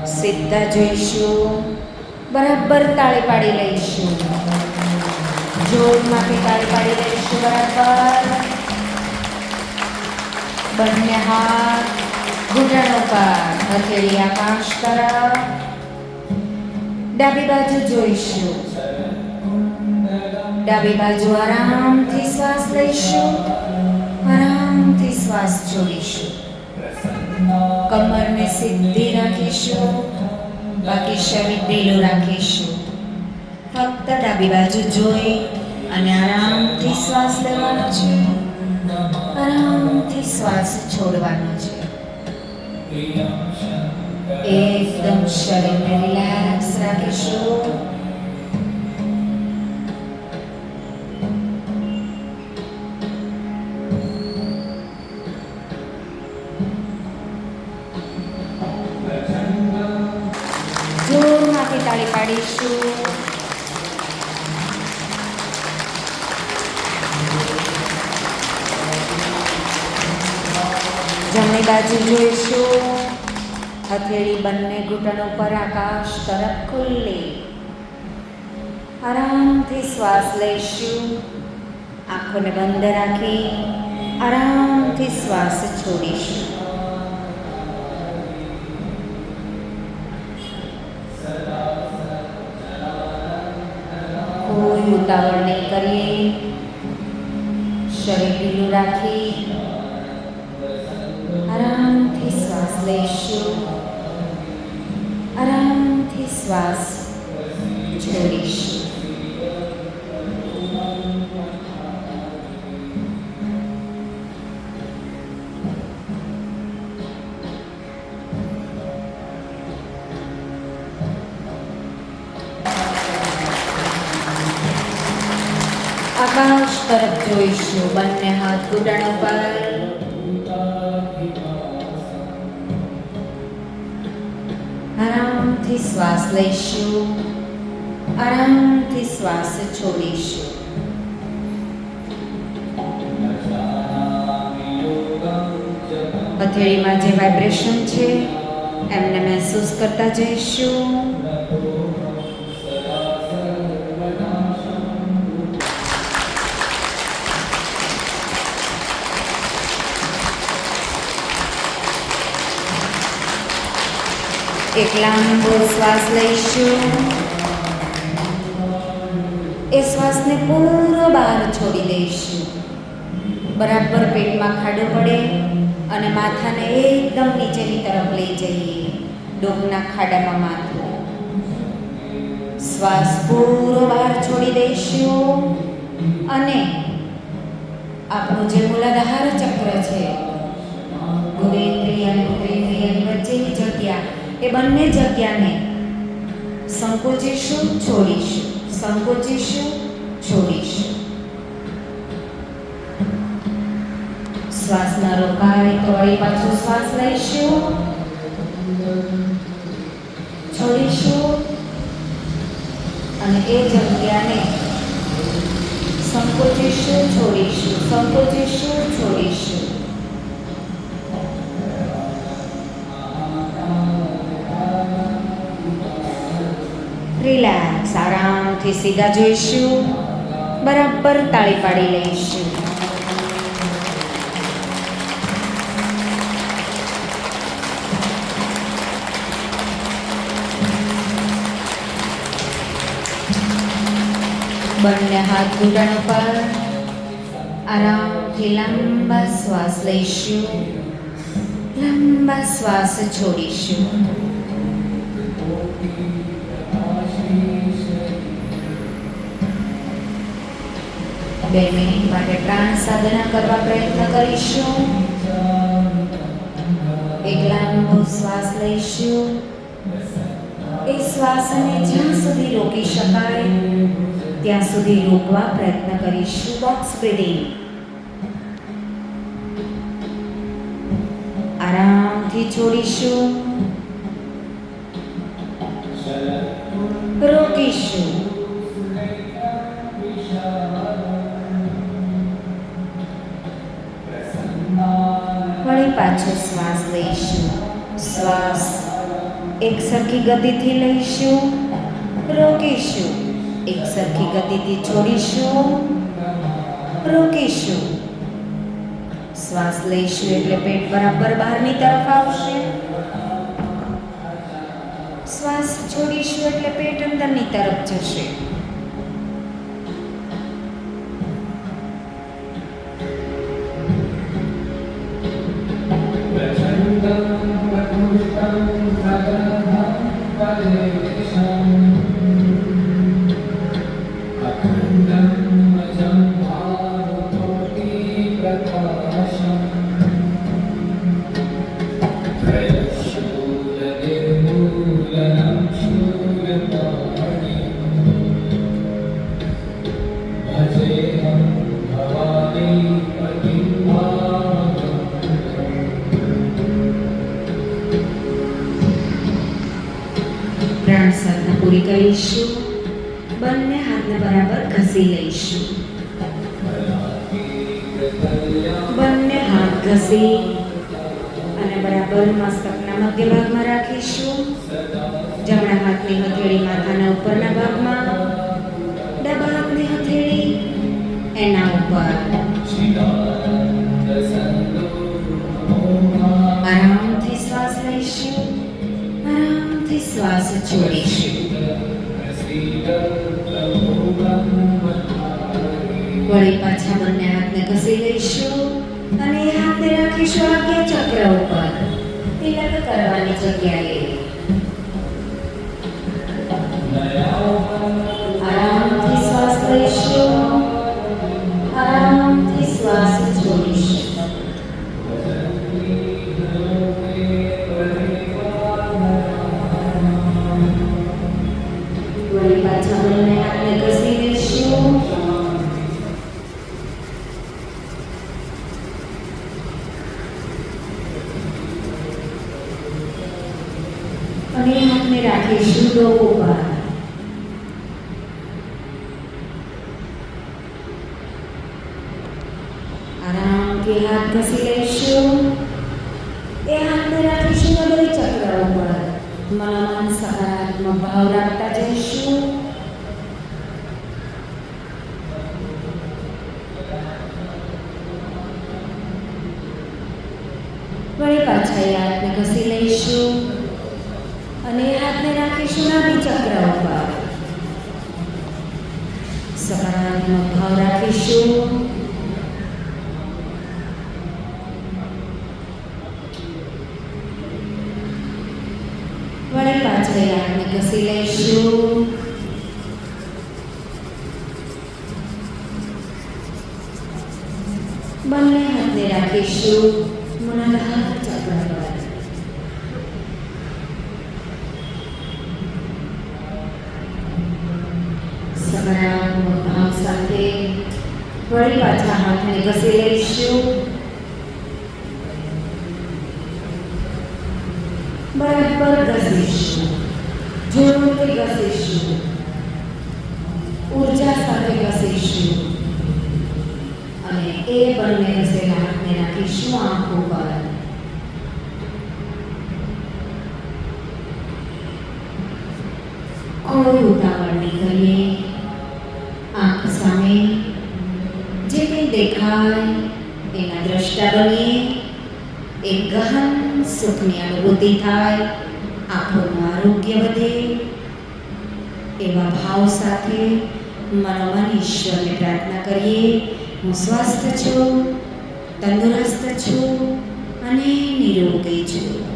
સીધા જોઈશું. બરાબર તાળી પાડી લઈશું. જોરમાંથી તાળી પાડી લઈશું. બરાબર. બંને હાથ ઘૂંટણો પર, હથેળી આકાશ તરફ. ડાબી બાજુ જોઈશું. ડાબી બાજુ આરામથી શ્વાસ લઈશું. આરામથી શ્વાસ છોડીશું. કમરને સીધી રાખીશું. બાકી શરીર ઢીલું રાખીશું. ફક્ત ડાબી બાજુ જોઈ અને આરામથી શ્વાસ લેવાનો છે. આરામથી શ્વાસ છોડવાનો છે. એકદમ શરીરને રિલેક્સ રાખીશું. જોરમાંથી તાળી પાડીશું. જમણી બાજુ જોઈશું. હથેળી બંને ઘૂંટણો પર આકાશ તરફ ખુલ્લી. આરામથી શ્વાસ લઈશું. આંખોને બંધ રાખી આરામથી શ્વાસ છોડીશું. કોઈ ઉતાવળ નહીં કરીએ. શરીર ઢીલું રાખી આરામથી શ્વાસ લઈશું. આરામથી શ્વાસ છોડીશું. આકાશ તરફ જોઈશું. બંને હાથ ઘૂંટણો પર. આરામથી શ્વાસ લઈશું. આરામથી શ્વાસ છોડીશું. હથેળીમાં જે વાઇબ્રેશન છે એમને મહેસૂસ કરતા જઈશું. એક લાંબો શ્વાસ લઈશું. એ શ્વાસને પૂરો બહાર છોડી દઈશું. બરાબર પેટમાં ખાડો પડે અને માથાને એકદમ નીચેની તરફ લઈ જઈએ. ડોકના ખાડામાં માથું. શ્વાસ પૂરો બહાર છોડી દઈશું. અને આપણું જે મૂલાધાર ચક્ર છે, ગુદેન્દ્રિય અને ઉત્તરેન્દ્રિયની વચ્ચેની જગ્યા, એ બંને જગ્યાને સંકોચીશું, છોડીશું. સંકોચીશું, છોડીશું. શ્વાસ ન રોકાય તો વળી પાછો શ્વાસ લઈશું. છોડીશું અને એ જગ્યાને સંકોચીશું, છોડીશું. સંકોચીશું, છોડીશું. રિલેક્સ. આરામથી સીધા જોઈશું. બરાબર તાળી પાડી લઈશું. બંને હાથ ઘૂંટણો પર. આરામથી લાંબા શ્વાસ લઈશું. લાંબા શ્વાસ છોડીશું. 2 મિનિટ માટે પ્રાણ સાધના કરવા પ્રયત્ન કરીશું. એક લાંબો શ્વાસ લઈશું. એ શ્વાસને જ્યાં સુધી રોકી શકાય ત્યાં સુધી રોકવા પ્રયત્ન કરીશું. Box breathing. આરામથી છોડીશું. રોકીશું. વળી પાછો શ્વાસ લઈશું. શ્વાસ એક સરખી ગતિથી લઈશું, રોકીશું. એક સરખી ગતિથી છોડીશું, રોકીશું. શ્વાસ લઈશું એટલે પેટ બરાબર બહારની તરફ આવશે. શ્વાસ છોડીશું એટલે પેટ અંદરની તરફ જશે. પ્રાણ સાધના પૂરી કરીશું. બંને હાથને બરાબર ઘસી લઈશું. બંને હાથ ઘસી અને બરાબર મસ્તકના મધ્ય ભાગમાં રાખીશું. જમણા હાથની હથેળી માથાના ઉપરના ભાગમાં, ડાબા હાથની હથેળી એના ઉપર. આરામથી શ્વાસ લઈશું, આરામથી શ્વાસ છોડીશું. વળી પાછા બંને હાથને ઘસી લઈશું અને એ હાથને રાખીશું આજ્ઞા ચક્ર ઉપર, તિલક કરવાની જગ્યાએ. આરામથી શ્વાસ લઈશું, આરામથી શ્વાસ છોડીશું. વળી પાછા બંને હાથને ઘસી લઈશું. અને હાથને રાખીશું ડોક ઉપર. આરામથી હાથ ઘસી લઈશું. એ હાથને રાખીશું હૃદય ચક્ર ઉપર. મનોમન સકારાત્મક ભાવ રાખતા જઈશું. વળી પાછા એ હાથને ઘસી લઈશું અને એ હાથને રાખીશું નાભી ચક્ર ઉપર. સકારાત્મક ભાવ રાખીશું. વળી પાછા એ હાથને ઘસી લઈશું. બંને હાથને રાખીશું મૂલાધાર ચક્ર પર. સકારાત્મક ભાવ સાથે વળી પાછા હાથને ઘસી લઈશું. બરાબર ઘસીશું, જોરથી ઘસીશું, ઉર્જા સાથે ઘસીશું. અને એ બંને ઘસેલા હાથને રાખીશું આંખો પર. કોઈ ઉતાવળ નહીં કરીએ. આંખ સામે જે કંઈ દેખાય એના દ્રષ્ટા બનીએ. એક ગહન સુખની અનુભૂતિ થાય, આંખોનું આરોગ્ય વધે. એવા ભાવ સાથે મનોમન ઈશ્વરને પ્રાર્થના કરીએ. હું સ્વસ્થ છું, તંદુરસ્ત છું અને નિરોગી છું.